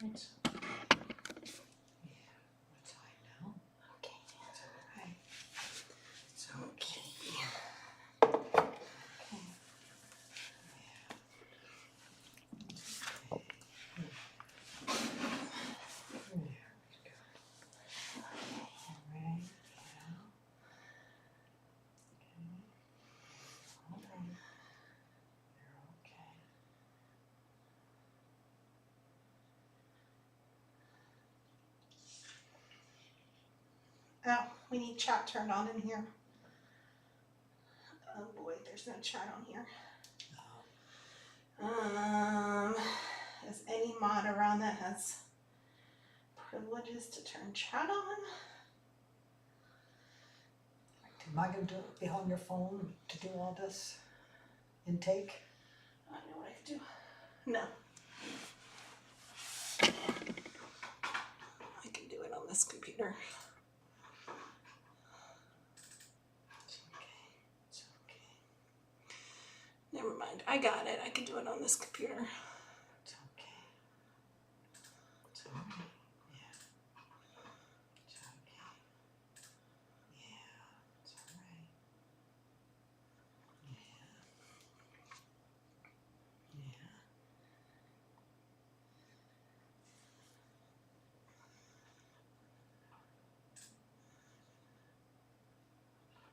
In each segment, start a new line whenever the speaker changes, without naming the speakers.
It's yeah, it's fine now.
Okay.
It's alright. It's okay.
Oh, we need chat turned on in here. Oh boy, there's no chat on here. Is any mod around that has privileges to turn chat on?
Am I going to be on your phone to do all this intake?
I know what I can do. No. I can do it on this computer.
It's okay. It's okay.
Never mind. I got it. I can do it on this computer.
It's okay. It's alright. Yeah. It's okay. Yeah. It's alright. Yeah. Yeah.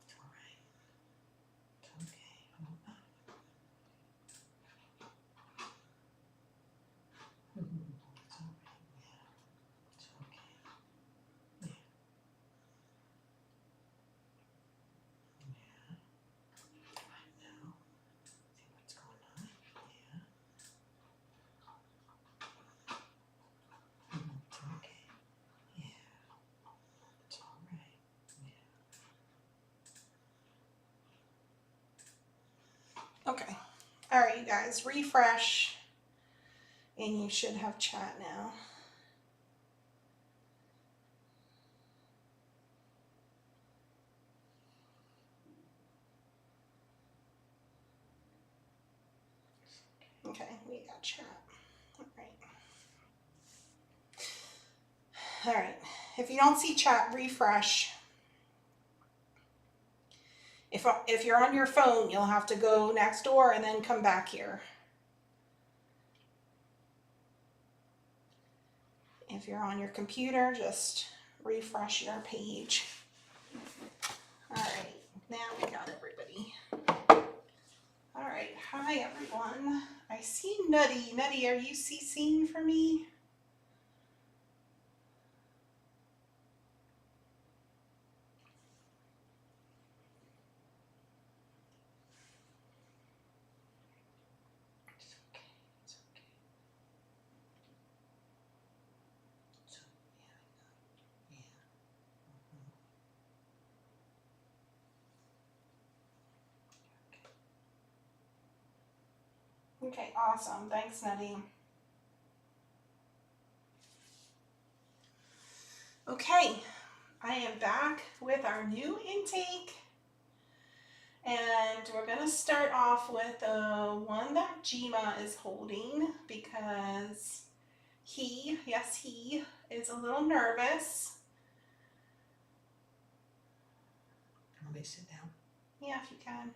It's alright. It's okay. Hold on. It's alright. Yeah. It's okay. Yeah. Yeah. I know. See what's going on? Yeah. It's okay. Yeah. It's alright. Yeah.
Okay. All right, you guys, refresh, and you should have chat now. Okay, we got chat. All right. All right. If you don't see chat, refresh. If you're on your phone, you'll have to go next door and then come back here. If you're on your computer, just refresh your page. All right, now we got everybody. All right, hi everyone. I see Nutty. Nutty, are you CCing for me?
It's okay. It's okay. So, yeah, I know. Yeah.
Okay, awesome. Thanks, Nutty. Okay, I am back with our new intake. And we're gonna start off with the one that Jima is holding because he is a little nervous.
Want me to sit down?
Yeah, if you can.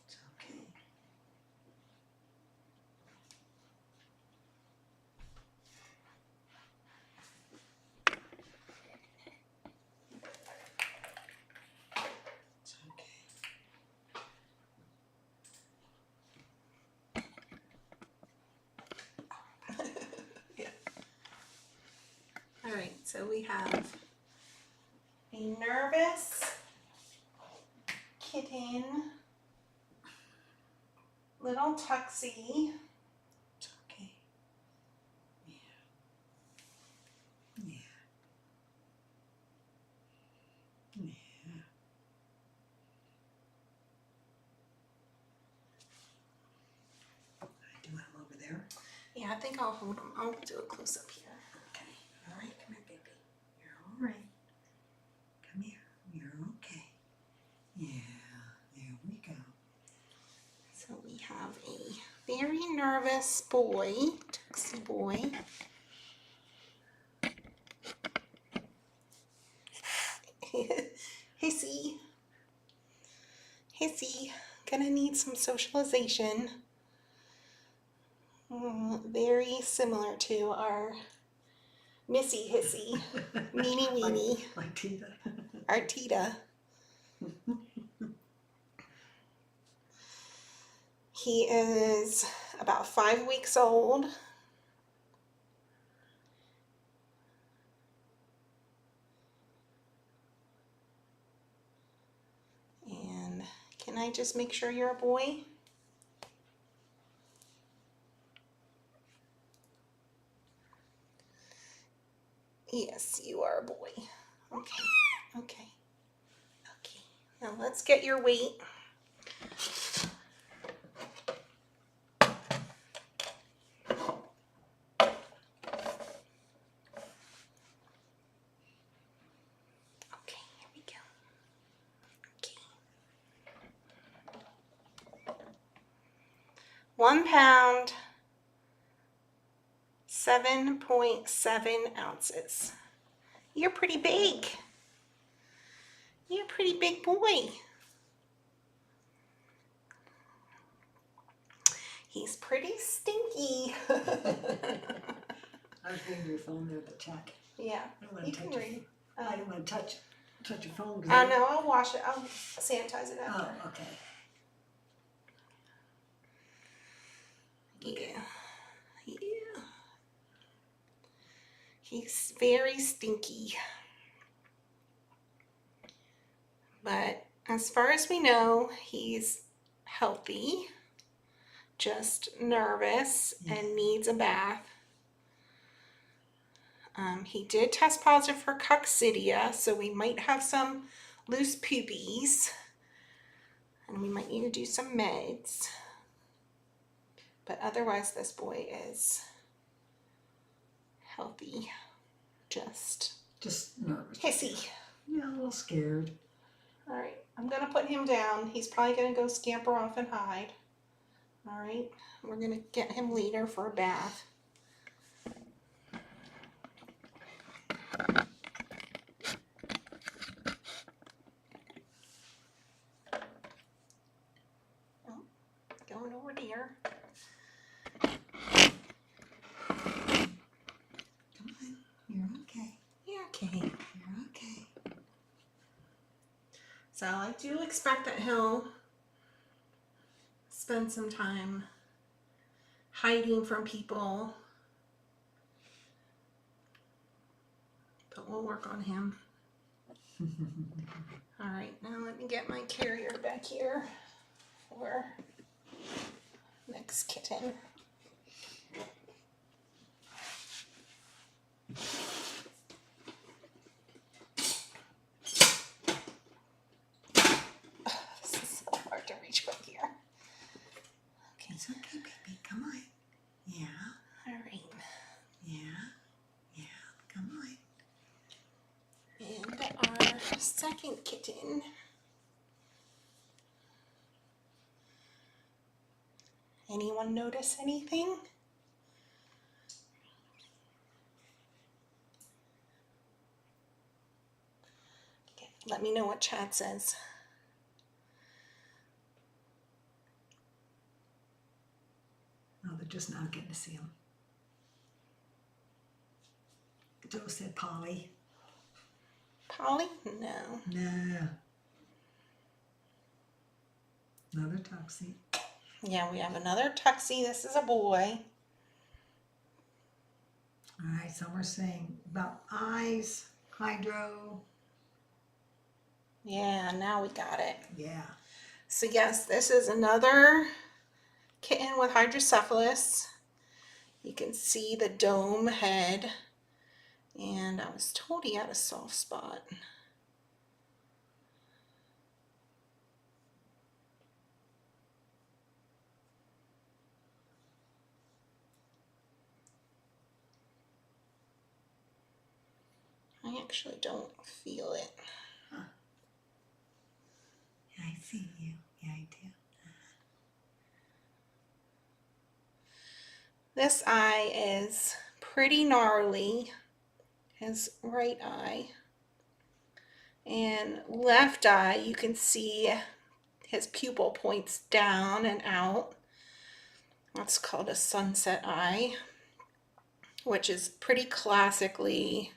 It's okay. It's okay.
Yeah. All right, so we have a nervous kitten, little tuxie,
It's okay. Yeah. Yeah. Yeah. I do him over there.
Yeah, I think I'll hold him. I'll do a close up here.
Okay. All right. Come here, baby. You're all right. Come here. You're okay. Yeah. There we go.
So we have have a very nervous boy, Tuxie boy. Hissy. Hissy. Gonna need some socialization. Very similar to our Missy Hissy. Meanie Weenie.
Like Tita.
Our Tita. He is about 5 weeks old. And can I just make sure you're a boy? Yes, you are a boy. Okay, okay, okay. Now let's get your weight. Okay, here we go. Okay. 1 pound, 7.7 ounces. You're pretty big. You're a pretty big boy. He's pretty stinky.
I was reading your phone there, the chat.
Yeah,
I don't want
you
to
can
touch
read.
I don't want to touch your phone.
Oh no, I'll wash it. I'll sanitize it after.
Oh, okay.
Yeah. Yeah. He's very stinky. But as far as we know, he's healthy, just nervous and needs a bath. He did test positive for coccidia, so we might have some loose poopies, and we might need to do some meds. But otherwise, this boy is healthy, just
nervous.
hissy.
Yeah, a little scared.
All right, I'm gonna put him down. He's probably gonna go scamper off and hide. All right, we're gonna get him later for a bath. Oh, going over there.
Come on, you're okay.
Yeah, okay.
You're okay.
So I do expect that he'll spend some time hiding from people, but we'll work on him. All right, now let me get my carrier back here for next kitten. This is so hard to reach back here. Okay,
It's okay, baby. Come on. Yeah,
all right.
yeah, come on.
And our second kitten. Anyone notice anything? Okay, let me know what chat says.
No, they're just now getting to see him. Joe said Polly.
Polly? No.
No. Another Tuxie.
Yeah, we have another Tuxie. This is a boy.
All right, some are saying about eyes, hydro.
Yeah, now we got it.
Yeah.
So yes, this is another kitten with hydrocephalus. You can see the dome head. And I was told he had a soft spot. I actually don't feel it.
Huh. Yeah, I see you. Yeah, I do.
This eye is pretty gnarly, his right eye. And left eye, you can see his pupil points down and out. That's called a sunset eye, which is pretty classically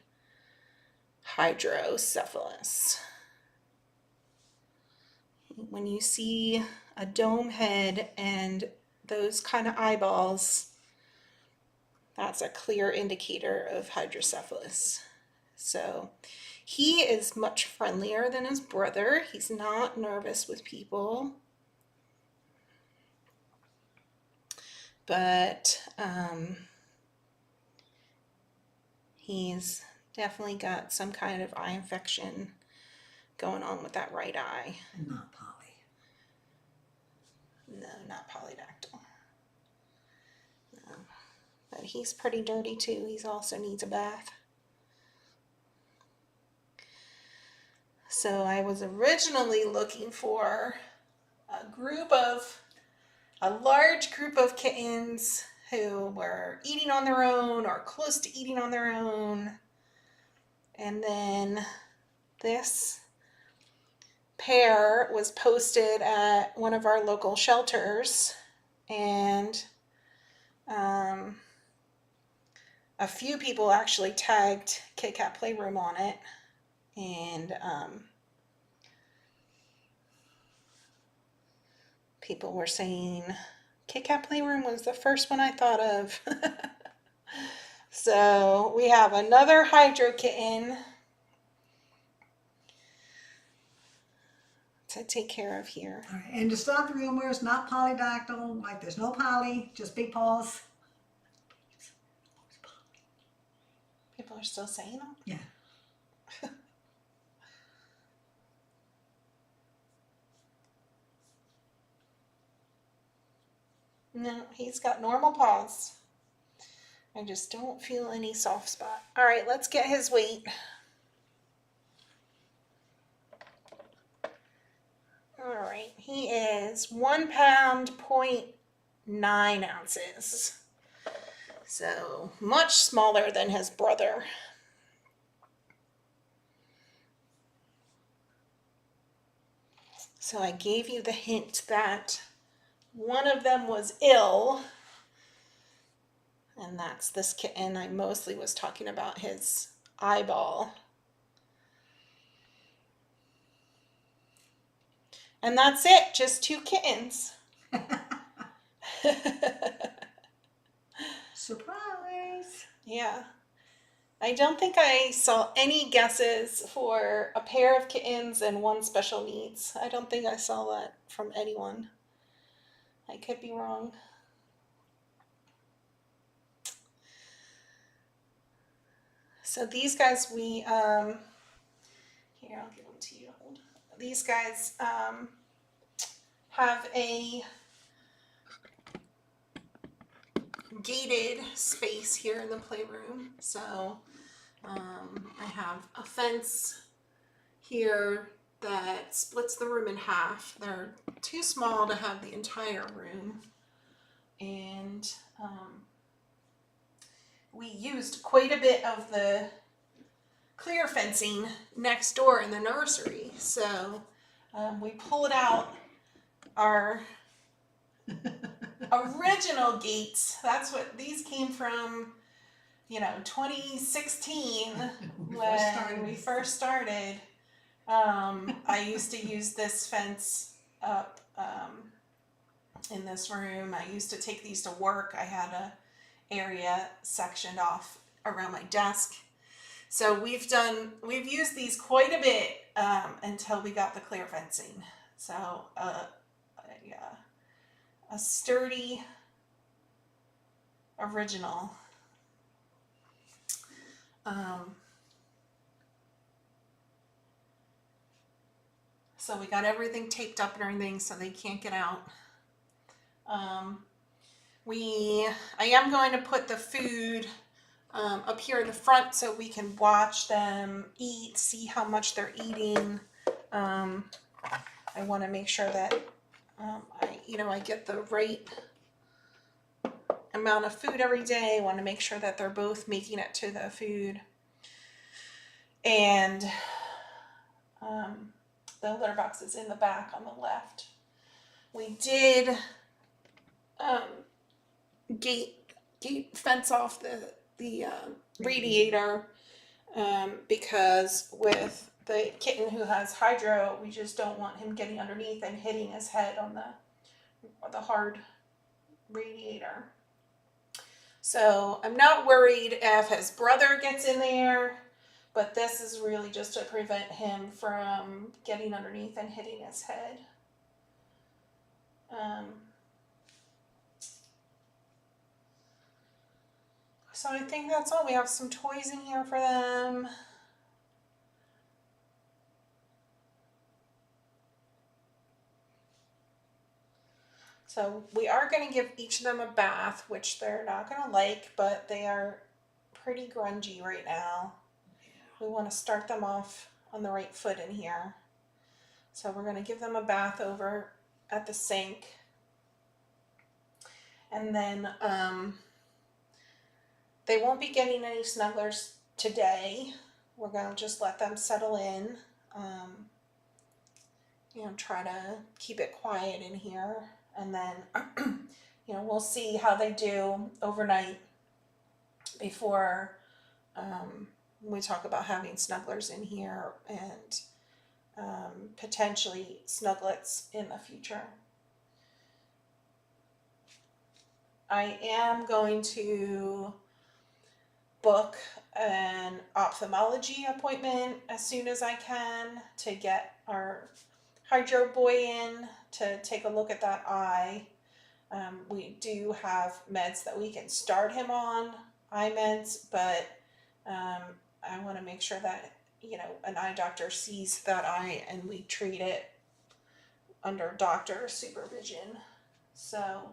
hydrocephalus. When you see a dome head and those kind of eyeballs, that's a clear indicator of hydrocephalus. So he is much friendlier than his brother. He's not nervous with people. But he's definitely got some kind of eye infection going on with that right eye.
And not Polly.
No, not polydactyl. No. But he's pretty dirty too. He also needs a bath. So I was originally looking for a large group of kittens who were eating on their own or close to eating on their own. And then this pair was posted at one of our local shelters, and a few people actually tagged Kitkat Playroom on it, and people were saying Kitkat Playroom was the first one I thought of. So we have another hydro kitten to take care of here.
All right, and to stop the rumors, not polydactyl, like there's no Polly, just big paws.
People are still saying them?
Yeah.
No, he's got normal paws. I just don't feel any soft spot. All right, let's get his weight. All right, he is 1 pound, 0.9 ounces. So much smaller than his brother. So I gave you the hint that one of them was ill. And that's this kitten. I mostly was talking about his eyeball. And that's it, just 2 kittens.
Surprise!
Yeah. I don't think I saw any guesses for a pair of kittens and 1 special needs. I don't think I saw that from anyone. I could be wrong. So these guys, here, I'll give them to you to hold. These guys have a gated space here in the playroom. So I have a fence here that splits the room in half. They're too small to have the entire room. And we used quite a bit of the clear fencing next door in the nursery. So we pulled out our original gates. That's what these came from, 2016 when we first started. I used to use this fence up in this room. I used to take these to work. I had a area sectioned off around my desk. So we've used these quite a bit until we got the clear fencing. So yeah, a sturdy original. So we got everything taped up and everything so they can't get out. I am going to put the food up here in the front so we can watch them eat, see how much they're eating. I want to make sure that I get the right amount of food every day. Want to make sure that they're both making it to the food. And the litter box is in the back on the left. We did gate fence off the radiator because with the kitten who has hydro, we just don't want him getting underneath and hitting his head on the hard radiator. So I'm not worried if his brother gets in there, but this is really just to prevent him from getting underneath and hitting his head. So I think that's all. We have some toys in here for them. So we are going to give each of them a bath, which they're not going to like, but they are pretty grungy right now. We want to start them off on the right foot in here. So we're going to give them a bath over at the sink. And then they won't be getting any snugglers today. We're going to just let them settle in. Try to keep it quiet in here. And then, we'll see how they do overnight before we talk about having snugglers in here and potentially snuglets in the future. I am going to book an ophthalmology appointment as soon as I can to get our hydro boy in to take a look at that eye. We do have meds that we can start him on, eye meds, but I want to make sure that an eye doctor sees that eye and we treat it under doctor supervision. So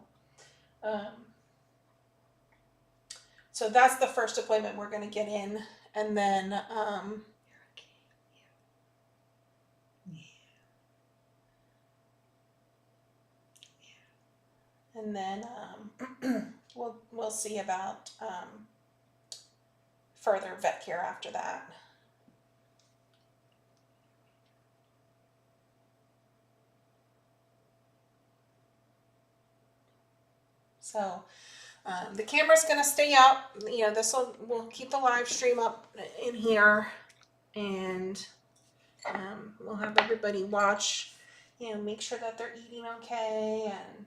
so that's the first appointment we're going to get in, and then we'll see about further vet care after that. So the camera's going to stay up. We'll keep the live stream up in here, and we'll have everybody watch, make sure that they're eating okay and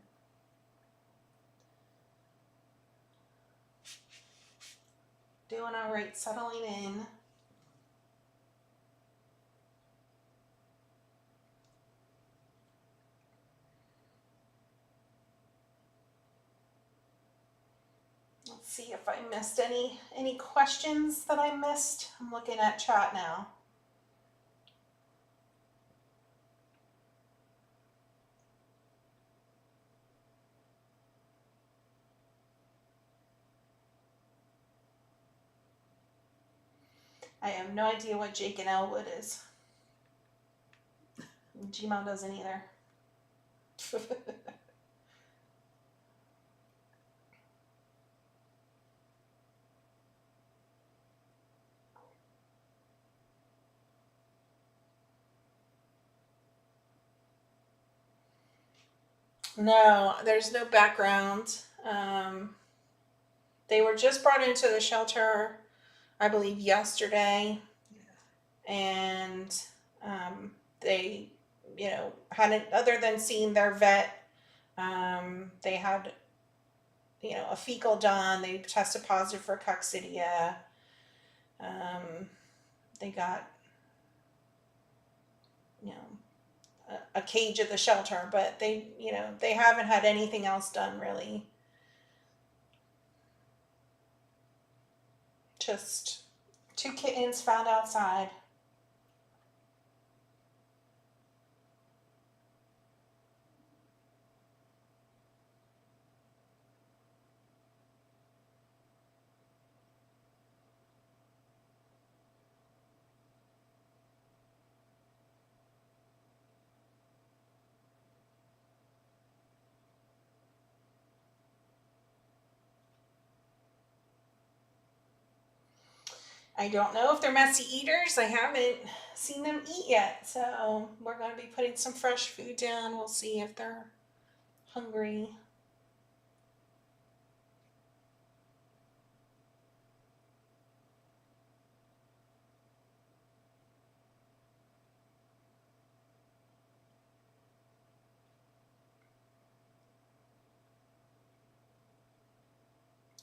doing all right, settling in. Let's see if I missed any questions that I missed. I'm looking at chat now. I have no idea what Jake and Elwood is. Gmail doesn't either. No, there's no background. They were just brought into the shelter, I believe, yesterday. And they, hadn't, other than seeing their vet, they had, a fecal done. They tested positive for coccidia. They got, a cage at the shelter, but they haven't had anything else done really. Just 2 kittens found outside. I don't know if they're messy eaters. I haven't seen them eat yet. So we're going to be putting some fresh food down. We'll see if they're hungry.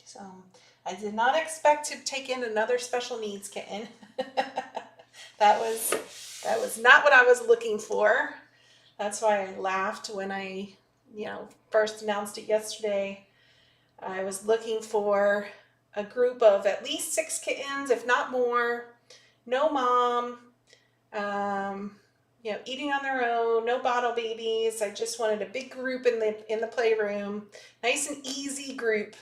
So I did not expect to take in another special needs kitten. that was not what I was looking for. That's why I laughed when I, first announced it yesterday. I was looking for a group of at least 6 kittens, if not more. No mom, eating on their own, no bottle babies. I just wanted a big group in the playroom, nice and easy group.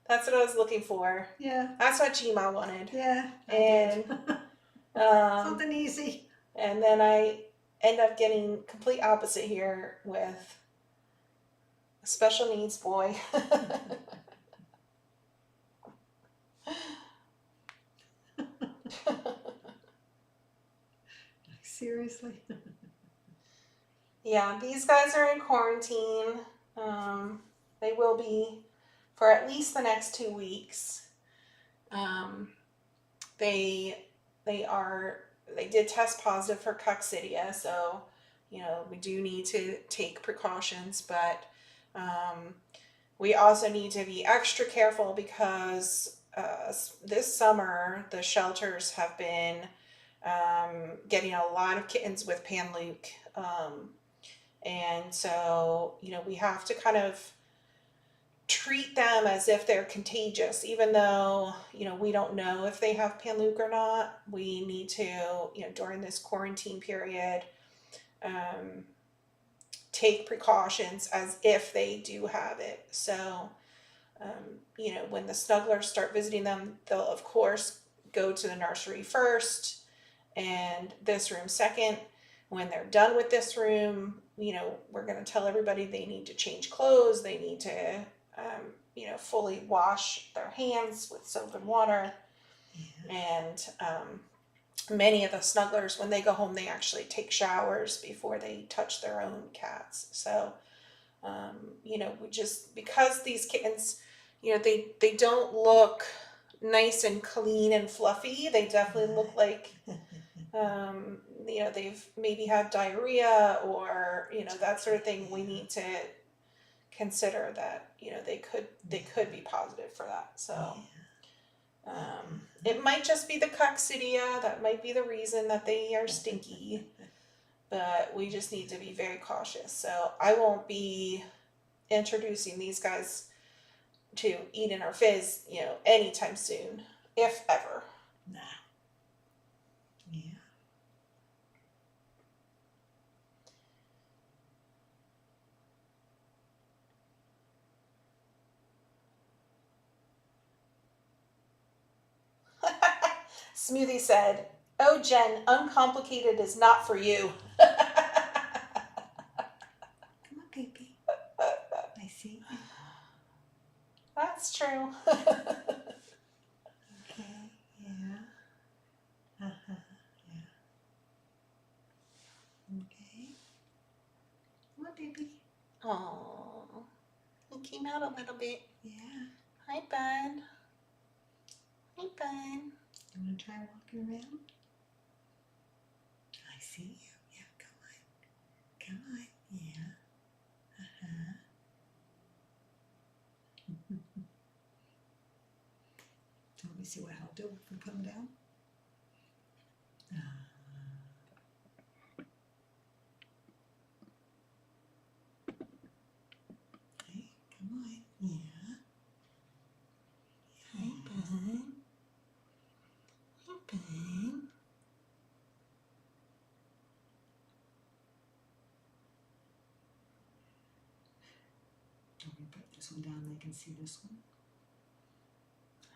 That's what I was looking for.
Yeah.
That's what Gma wanted.
Yeah.
And
something easy.
And then I end up getting complete opposite here with a special needs boy.
Seriously?
Yeah, these guys are in quarantine. They will be for at least the next 2 weeks. They did test positive for coccidia, so we do need to take precautions, but we also need to be extra careful because this summer the shelters have been getting a lot of kittens with Panleuk, and so we have to kind of treat them as if they're contagious, even though we don't know if they have Panleuk or not. We need to during this quarantine period take precautions as if they do have it. So when the snugglers start visiting them, they'll of course go to the nursery first and this room second. When they're done with this room, we're going to tell everybody they need to change clothes, they need to fully wash their hands with soap and water. And many of the snugglers, when they go home, they actually take showers before they touch their own cats. So, we just, because these kittens, they don't look nice and clean and fluffy. They definitely look like, they've maybe had diarrhea or, that sort of thing. We need to consider that they could be positive for that. So it might just be the coccidia. That might be the reason that they are stinky, but we just need to be very cautious. So I won't be introducing these guys to Eden or Fizz anytime soon, if ever.
Nah. Yeah.
Smoothie said, "Oh, Jen, uncomplicated is not for you."
Come on, baby. I see you.
That's true.
Okay, yeah. Uh-huh, yeah. Okay. Come on, baby.
Oh, he came out a little bit.
Yeah.
Hi, bud. Hi, bud.
You want to try walking around? I see you. Yeah, come on. Come on. Yeah. Uh-huh. Let me see what I'll do if we put him down. Okay, come on. Yeah.
Hi, bud. Hi, bud.
Let me put this one down. They can see this one.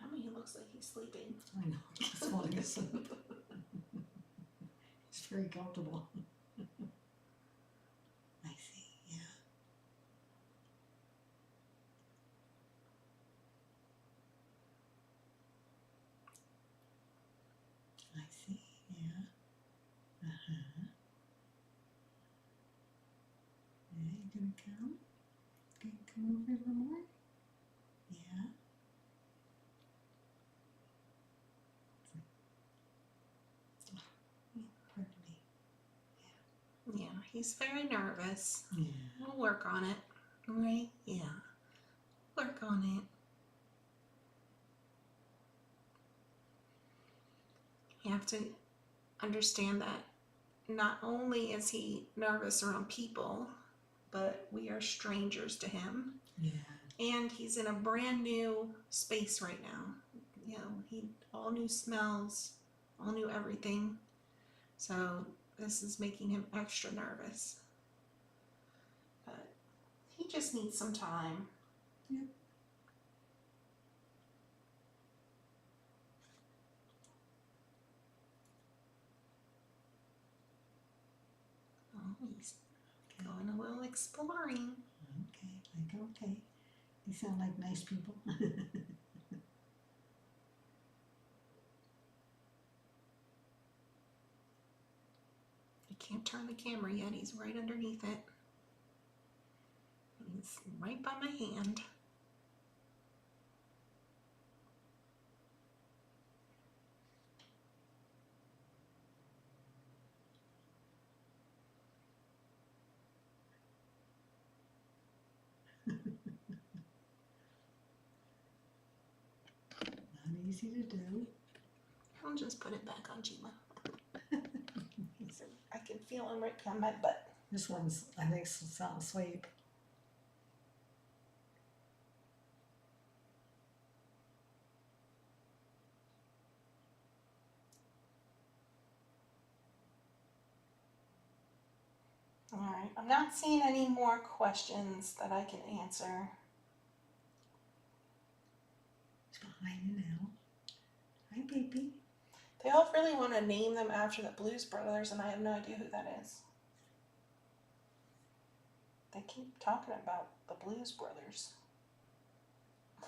I mean, he looks like he's sleeping.
I know. He's falling asleep. He's very comfortable. I see. Yeah. gonna come? Okay, come over a little more. Yeah. Pardon me.
Yeah, he's very nervous.
Yeah.
We'll work on it. Right? Yeah. Work on it. You have to understand that not only is he nervous around people, but we are strangers to him.
Yeah.
And he's in a brand new space right now. You know, he all new smells, all new everything. So this is making him extra nervous. But he just needs some time.
Yep.
Oh, he's going a little exploring.
Okay, okay. You sound like nice people.
I can't turn the camera yet. He's right underneath it. He's right by my hand.
Not easy to do.
I'll just put it back on Gima. So I can feel him right behind my butt.
This one's, I think, sound asleep.
All right, I'm not seeing any more questions that I can answer.
It's behind you now. Hi, baby.
They all really want to name them after the Blues Brothers, and I have no idea who that is. They keep talking about the Blues Brothers.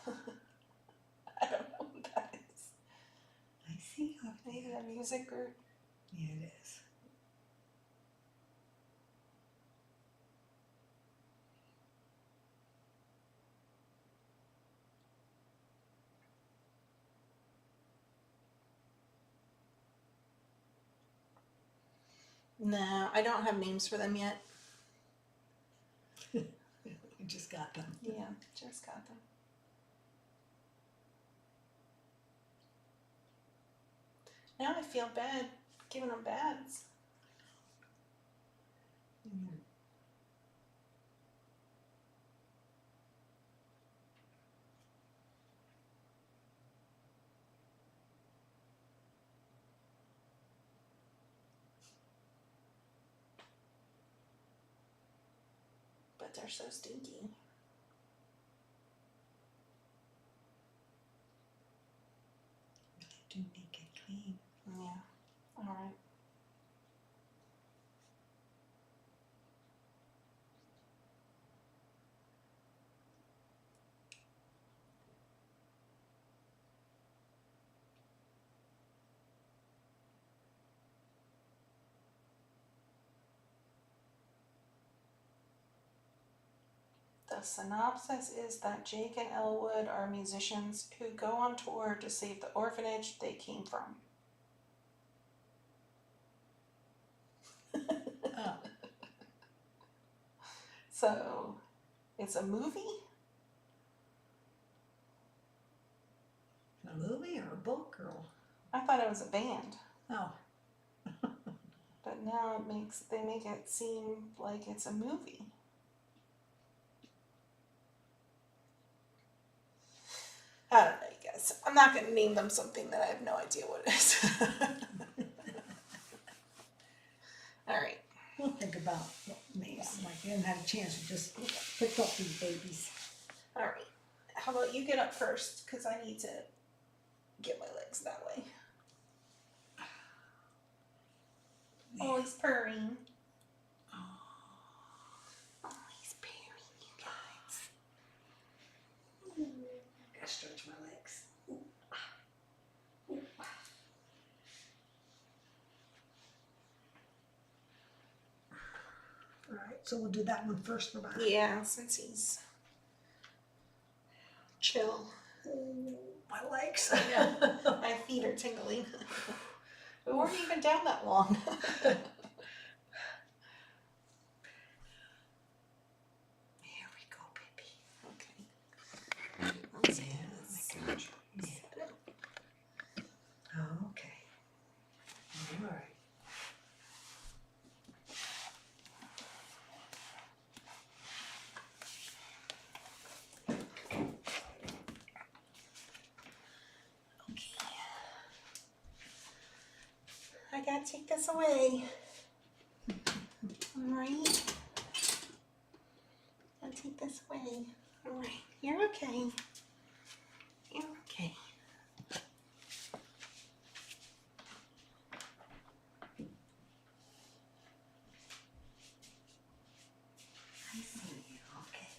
I don't know who that is.
I see you up
Maybe
there.
a music group.
Yeah, it is.
No, I don't have names for them yet.
You just got them.
Yeah, just got them. Now I feel bad giving them baths.
Mm.
But they're so stinky.
Do need to get clean.
Yeah, alright. The synopsis is that Jake and Elwood are musicians who go on tour to save the orphanage they came from.
Oh,
So, it's a movie?
a movie or a book or?
I thought it was a band,
Oh,
but now they make it seem like it's a movie. I don't know, you guys. I'm not going to name them something that I have no idea what it is. All right.
we'll think about names. Like you haven't had a chance to just pick up these babies.
All right. How about you get up first? Because I need to get my legs that way. Oh, he's purring. Oh, he's purring, you guys.
Gotta stretch my legs. All right. So we'll do that one first for Bob.
Yeah, since he's chill.
Ooh, my legs.
My feet are tingling. We weren't even down that long.
Here we go, baby.
Okay. Let's see.
Oh my gosh. Oh, okay. All right.
I gotta take this away. Alright. Gotta take this away. Alright, you're okay. You're okay.
I see you. Okay.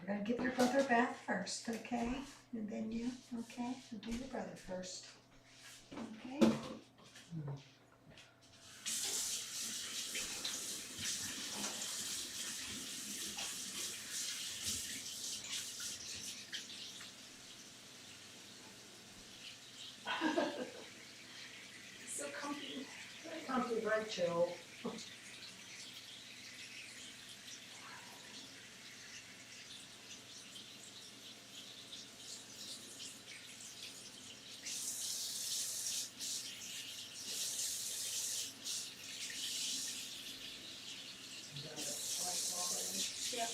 We're gonna give your brother a bath first, okay? And then you, okay? We'll do your brother first. Okay?
So comfy.
Very comfy, very chill.
Yep.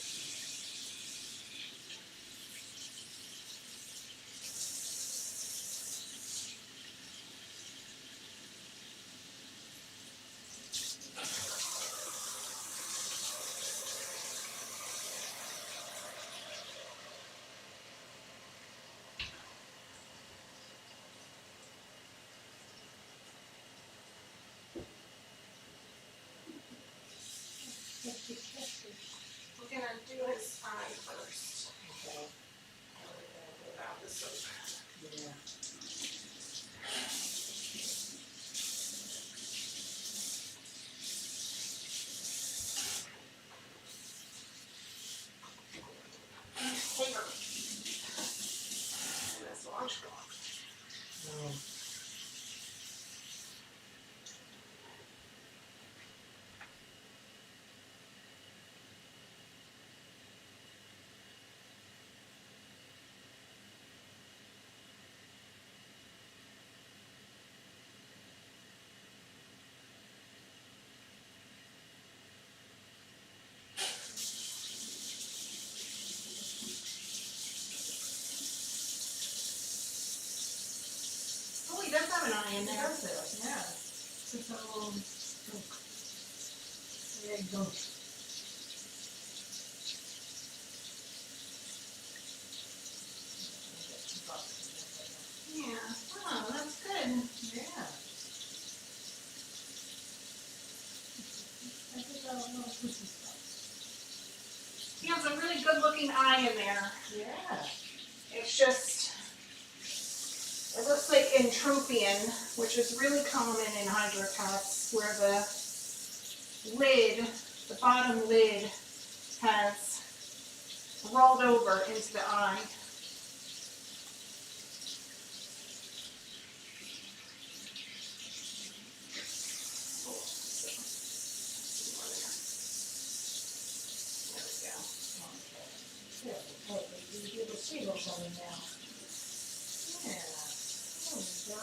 We're gonna do his eye first.
Okay.
Without the soap.
Yeah.
Paper. And this washcloth.
Oh.
Oh, he does have an eye in there.
That's it, yeah. Just a little stroke. There you go.
Yeah. Oh, that's good.
Yeah. I think I'll know this is
He has a really good looking eye in there.
yeah.
It's just, it looks like entropion, which is really common in hydrocephalus, where the lid, the bottom lid, has rolled over into the eye.
Yeah, okay, you do the seagulls on it now. Yeah. There we go.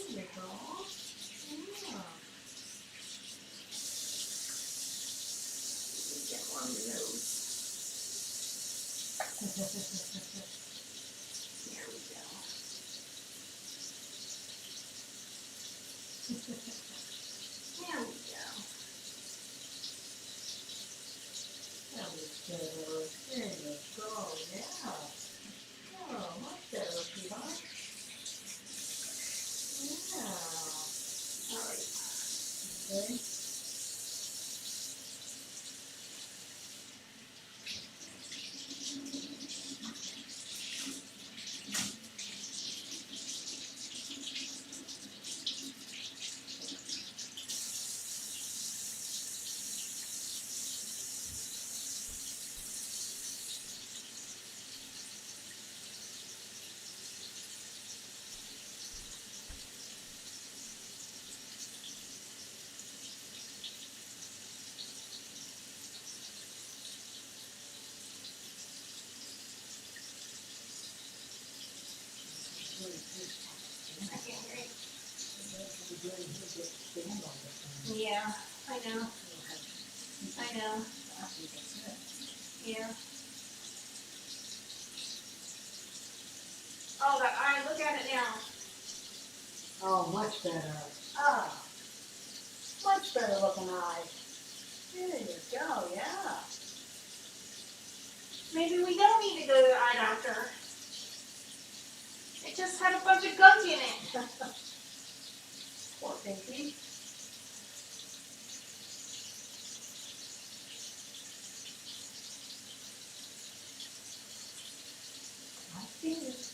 There we go. Yeah.
Get one of those. There we go. There we go.
There we go. There you go. Yeah. Oh, much better, sweetheart. Yeah.
All right.
Okay.
I can't hear you. Yeah, I know. I know. Yeah. Oh, that eye, look at it now.
Oh, much better. Oh, much better looking eye. There you go, yeah.
Maybe we don't need to go to the eye doctor. It just had a bunch of gunk in it.
Poor Pinky. I see it.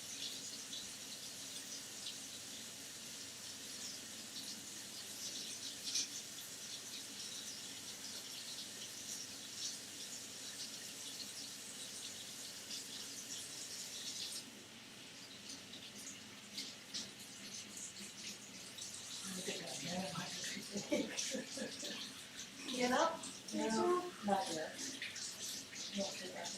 I think I better.
You know?
No, not yet. Not too bad.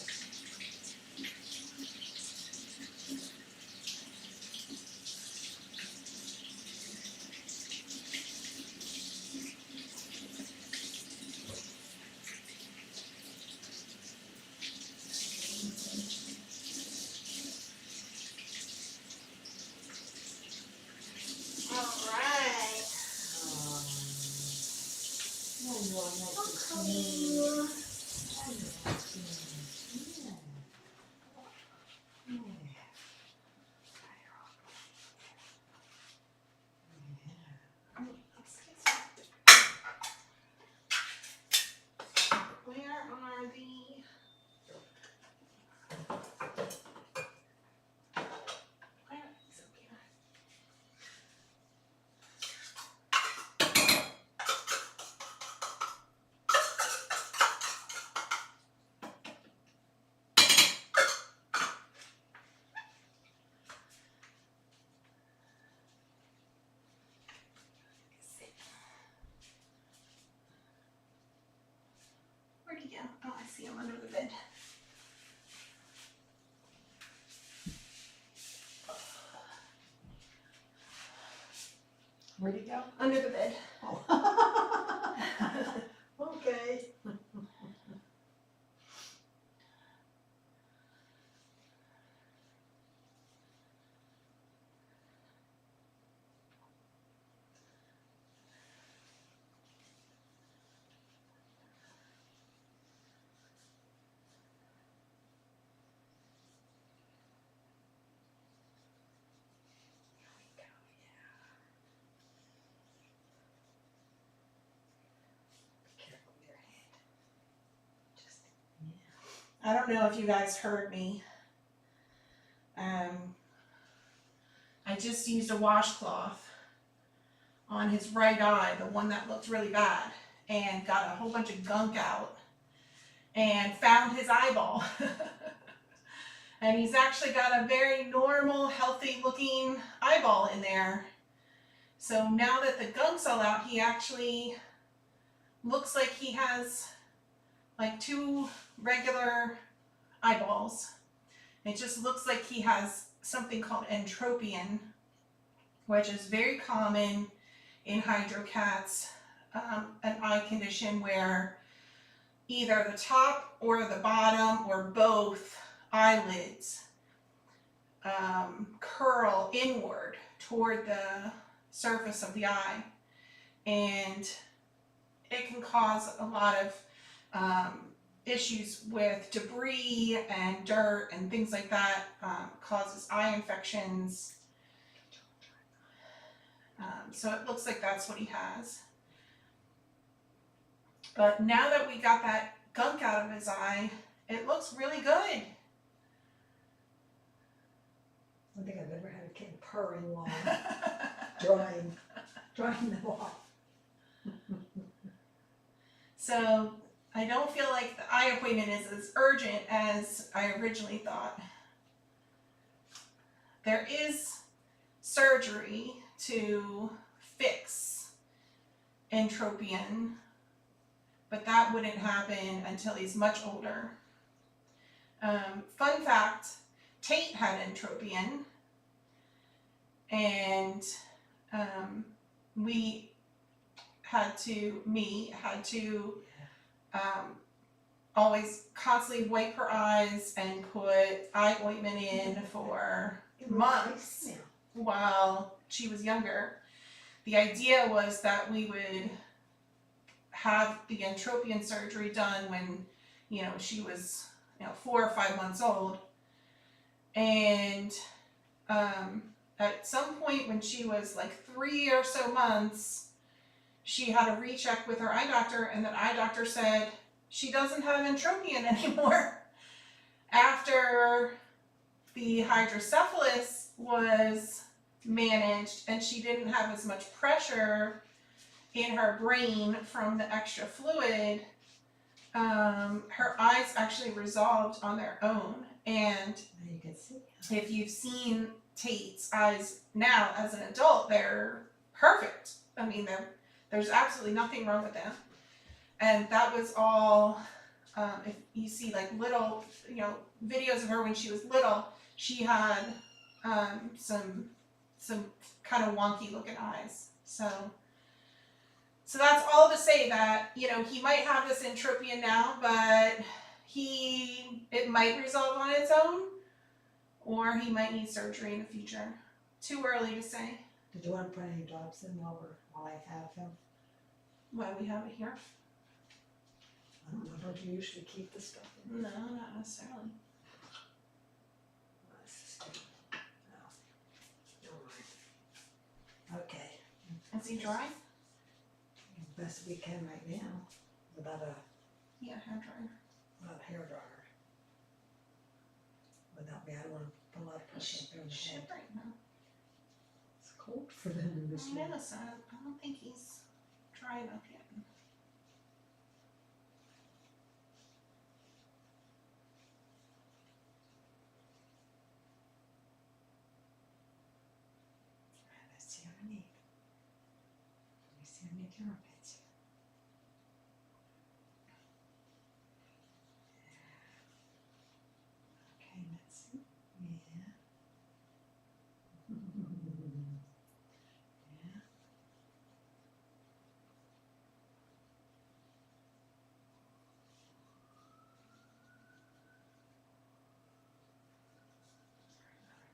Alright.
Oh, you are nice and clean. Oh, you are clean. Yeah. Yeah.
Where are the... Where is it here? Where'd he go? Oh, I see him under the bed.
Where'd he go?
Under the bed.
Oh. Okay. Careful with your hand. Just, yeah.
I don't know if you guys heard me. I just used a washcloth on his right eye, the one that looked really bad, and got a whole bunch of gunk out and found his eyeball. And he's actually got a very normal, healthy looking eyeball in there. So now that the gunk's all out, he actually looks like he has like 2 regular eyeballs. It just looks like he has something called entropion, which is very common in hydrocats, an eye condition where either the top or the bottom or both eyelids curl inward toward the surface of the eye, and it can cause a lot of issues with debris and dirt and things like that. Causes eye infections. So it looks like that's what he has. But now that we got that gunk out of his eye, it looks really good.
I don't think I've ever had a kitten purring while drying them off.
So I don't feel like the eye appointment is as urgent as I originally thought. There is surgery to fix entropion, but that wouldn't happen until he's much older. Fun fact, Tate had entropion, and we had to always constantly wipe her eyes and put eye ointment in for months
Yeah.
while she was younger. The idea was that we would have the entropion surgery done when, you know, she was, 4 or 5 months old. And at some point when she was like 3 or so months, she had a recheck with her eye doctor, and the eye doctor said she doesn't have entropion anymore. After the hydrocephalus was managed and she didn't have as much pressure in her brain from the extra fluid, her eyes actually resolved on their own. And
There you can see.
if you've seen Tate's eyes now as an adult, they're perfect. I mean, there's absolutely nothing wrong with them. And that was all, if you see like little, videos of her when she was little, she had some kind of wonky looking eyes. So that's all to say that, he might have this entropion now, but it might resolve on its own, or he might need surgery in the future. Too early to say.
Did you want to put any drops in while I have him?
Why we have it here?
I don't know. Don't you usually keep the stuff in?
No, not necessarily.
No. Never mind. Okay.
Is he dry?
Best we can right now. Without a
Hair dryer.
hair dryer. Without me, I don't want to put a lot of pressure up there on the head.
Right now.
It's cold for them in this room.
I don't think he's dry enough yet.
Let's see underneath. Let me see underneath your armpits. Okay, let's see. Yeah. Yeah.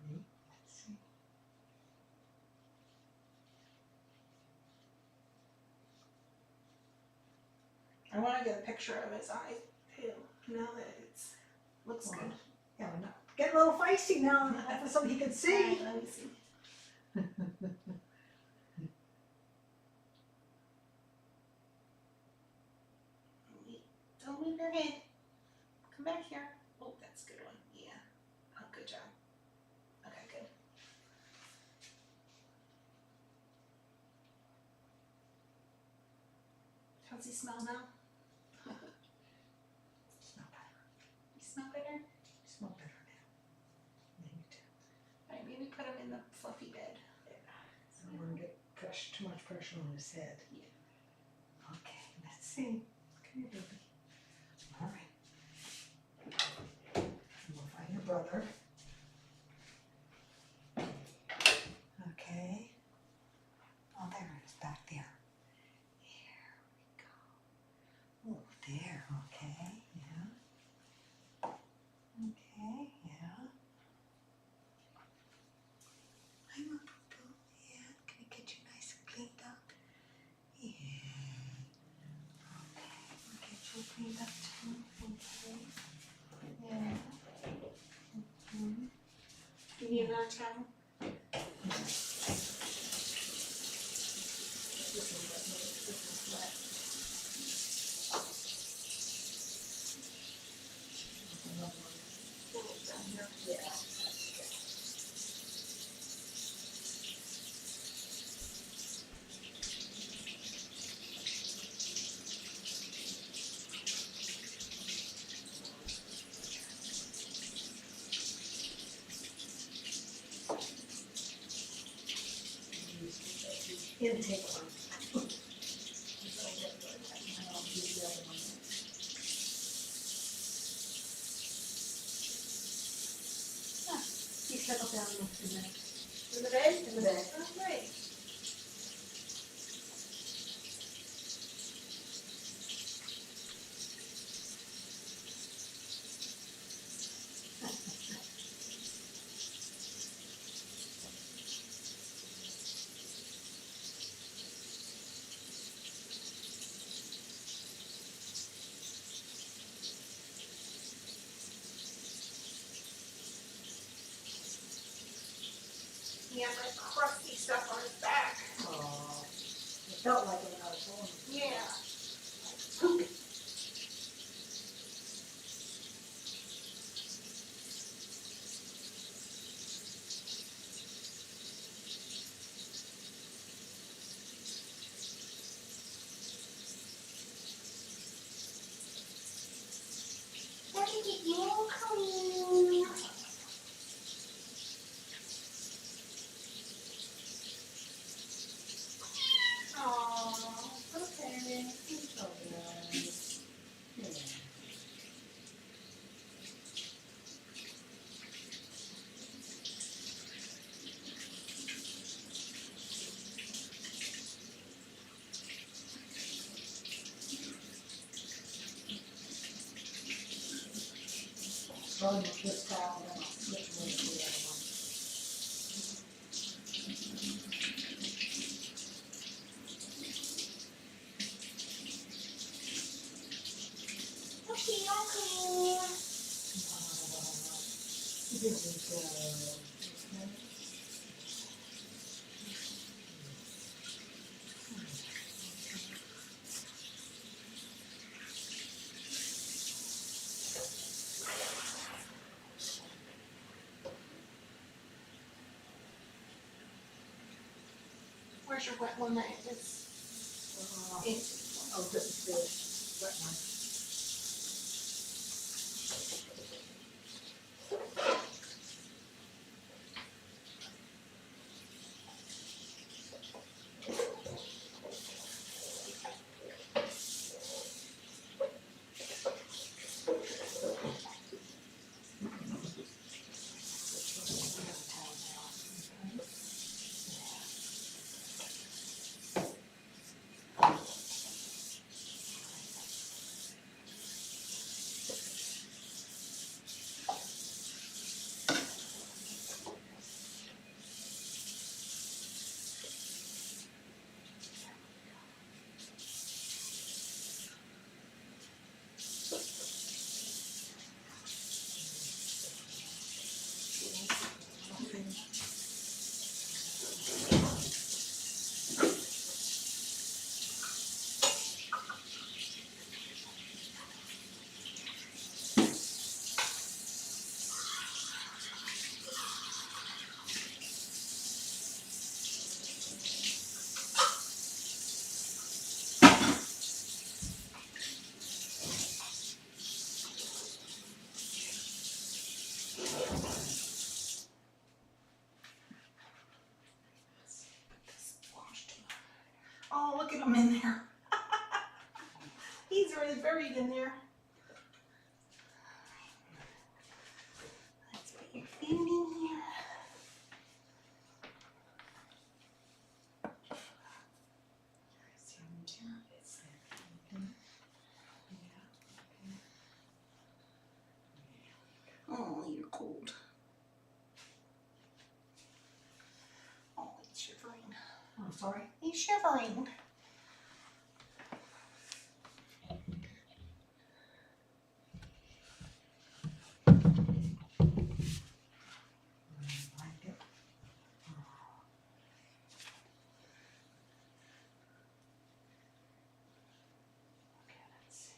Underneath, let's see.
I want to get a picture of his eye too. Now that it looks
Wow.
good.
Yeah, we're not getting a little feisty now. So he can see.
Alright, let me see. Wait, don't move your head. Come back here. Oh, that's a good one. Yeah. Oh, good job. Okay, good. How's he smell now?
Smell better.
You smell better?
Smell better now. Yeah, you do.
Alright, maybe put him in the fluffy bed.
I don't want to get too much pressure on his head.
Yeah.
Okay, let's see. Come here, baby. All right. We'll find your brother. Okay. Oh, there it is, back there. Here we go. Oh, there. Okay. Yeah. Okay. Yeah. Hi, my poo-poo. Yeah. Can I get you nice and cleaned up? Yeah. Okay. We'll get you cleaned up too. Okay. Yeah. Mm-hmm.
Do you need another towel?
Yeah. Intake one.
You settle down next to that. In the bed?
In the bed.
Oh, great. He has like crusty stuff on his back.
Oh, it felt like it when I was born.
Yeah.
Poop.
Let me get you all clean. Aww, okay.
It's all good. Yeah. Starting with this towel, and then I'll switch over to the other one.
Okay, all clean.
This is, this one.
Where's your wet one that is?
Oh, this is the wet one.
Oh, look at him in there. He's really buried in there. Let's put your food in here. Oh, you're cold. Oh, he's shivering.
I'm sorry.
He's shivering.
Blanket. Okay, let's see.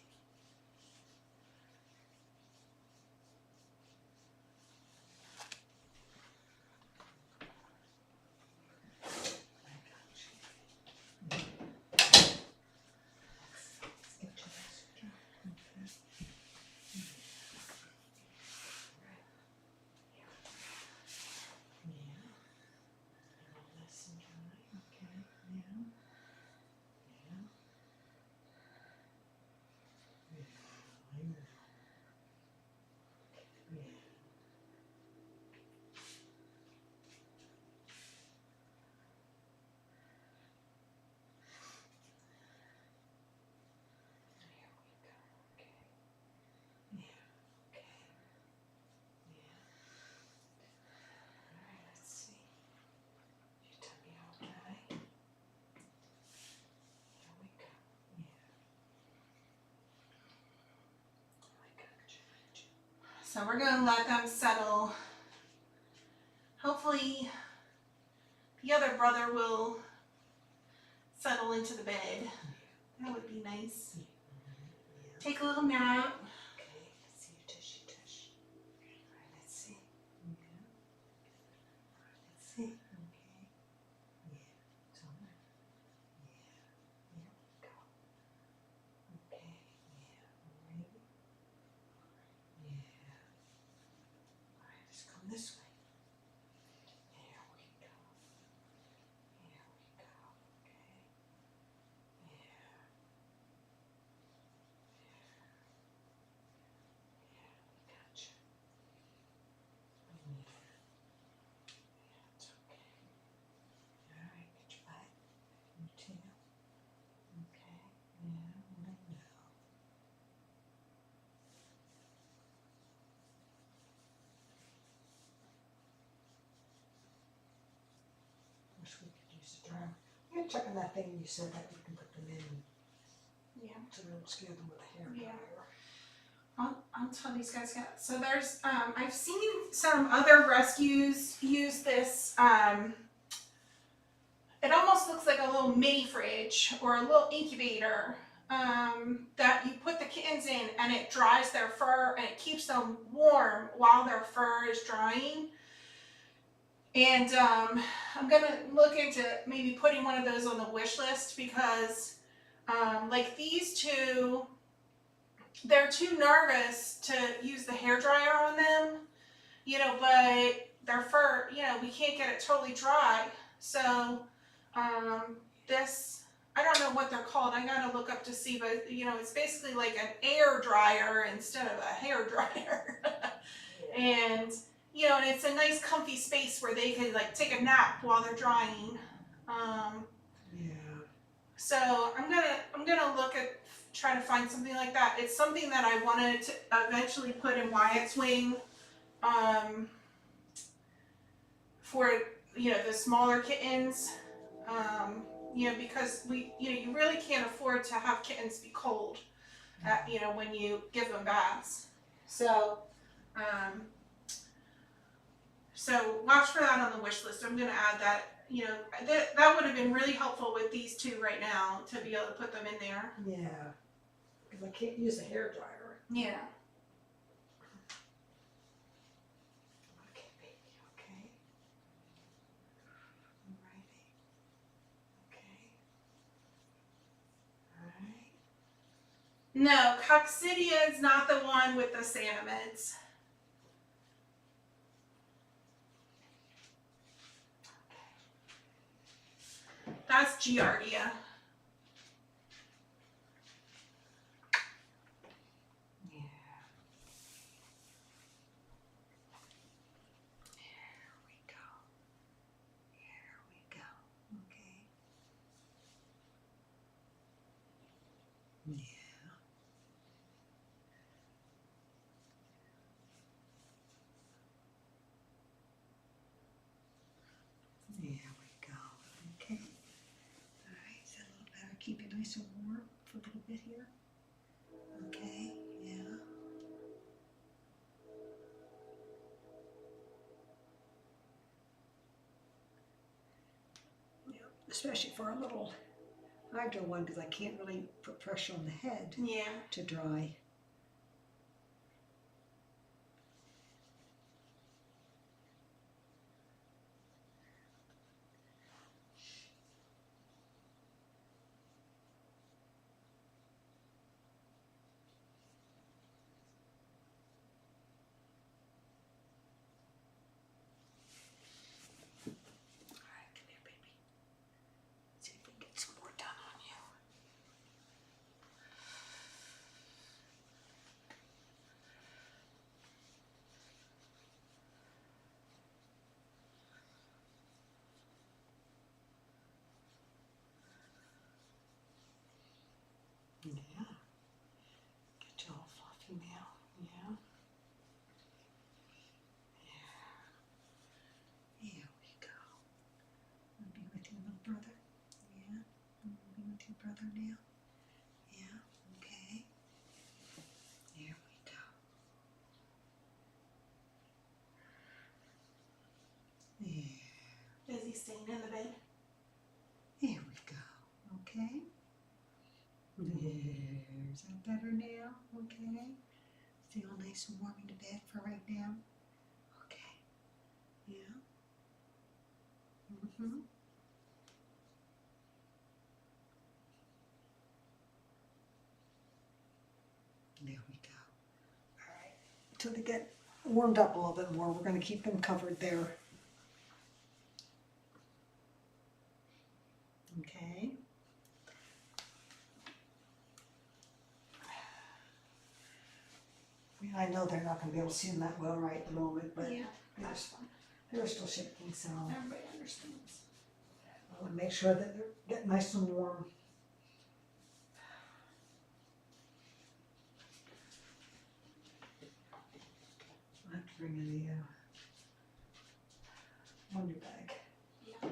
I got you.
So we're gonna let them settle. Hopefully the other brother will settle into the bed. That would be nice. Take a little nap.
Okay, let's see your tushy tush. All right, let's see. Yeah. All right, let's see. Okay. Yeah, it's on there. Yeah. There we go. Okay. Yeah. All right. Yeah. All right, let's come this way. There we go. There we go. Okay. Yeah. Yeah. Gotcha. Yeah. Yeah, it's okay. All right, get your butt, your tail. Okay. Yeah, I know. Wish we could use a dryer. I'm gonna check on that thing you said that you can put them in
Yeah.
so they don't scare them with a hair
Yeah.
dryer.
I'll tell these guys. So there's, I've seen some other rescues use this. It almost looks like a little mini fridge or a little incubator that you put the kittens in, and it dries their fur and it keeps them warm while their fur is drying. And I'm gonna look into maybe putting one of those on the wish list, because like these two, they're too nervous to use the hair dryer on them, you know, but their fur, you know, we can't get it totally dry. So this, I don't know what they're called. I gotta look up to see, but you know, it's basically like an air dryer instead of a hair dryer. And you know, and it's a nice comfy space where they can like take a nap while they're drying.
Yeah.
So I'm gonna look at try to find something like that. It's something that I wanted to eventually put in Wyatt's wing, for, you know, the smaller kittens, you know, because you really can't afford to have kittens be cold, you know, when you give them baths. So, so watch for that on the wish list. I'm gonna add that. You know, that would have been really helpful with these two right now to be able to put them in there.
Yeah. Because I can't use a hair dryer.
Yeah.
Okay, baby. Okay. Alrighty. Okay. Alright.
No, Coccidia is not the one with the Santa mitts. That's Giardia.
Yeah. There we go. Here we go. Okay. Yeah. There we go. Okay. Alright, is that a little better? Keep it nice and warm for a little bit here. Okay, yeah. Yeah, especially for a little hydro one, because I can't really put pressure on the head
Yeah.
to dry. Alright, come here, baby. Let's see if we can get some more done on you.
staying in the bed.
There we go. Okay. There's that better now. Okay. Stay all nice and warm in the bed for right now. Okay. Yeah. Mm-hmm. There we go. All right. Until they get warmed up a little bit more, we're going to keep them covered there. Okay. I know they're not going to be able to see them that well right at the moment, but
Yeah, that's fine.
they're still shaking, so
Everybody understands.
I want to make sure that they're getting nice and warm. I have to bring in the wonder bag.
Yeah.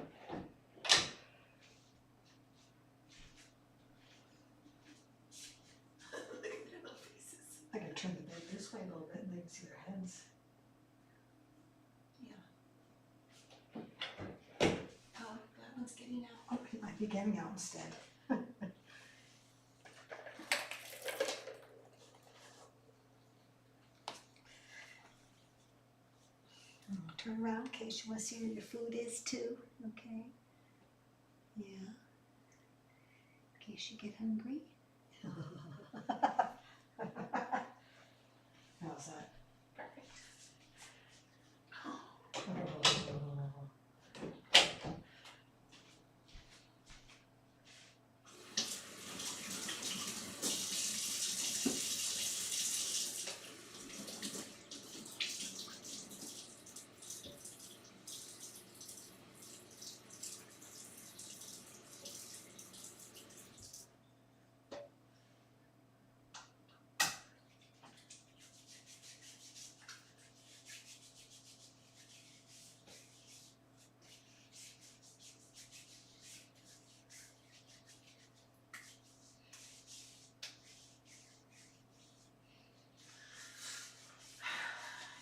Look at their little faces.
I gotta turn the bed this way a little bit and they can see their heads.
Oh, that one's getting out.
Oh, he might be getting out instead. Turn around in case you want to see where your food is too. Okay. Yeah. In case you get hungry. How's that?
Perfect.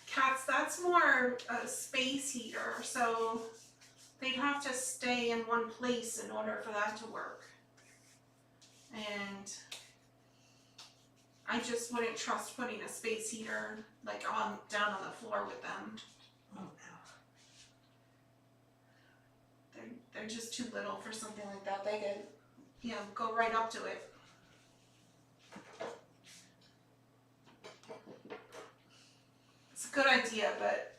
Cats, that's more a space heater, so they'd have to stay in one place in order for that to work. And I just wouldn't trust putting a space heater like down on the floor with them.
Oh no.
They're just too little for something like that. They could, go right up to it. It's a good idea, but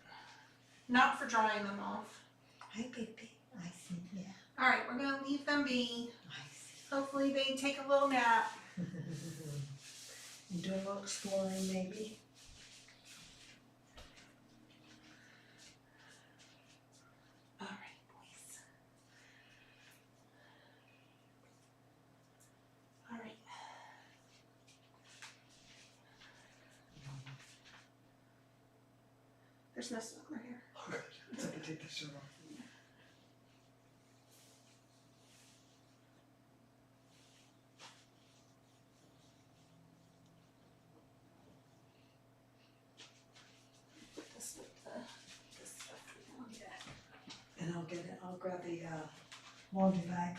not for drying them off.
Hi, baby. I see. Yeah.
All right, we're gonna leave them be.
I see.
Hopefully they take a little nap.
And do a little exploring, maybe.
All right, boys. All right. There's no smoke right here.
It's like I take the shirt off.
This with this stuff.
And I'll grab the laundry bag.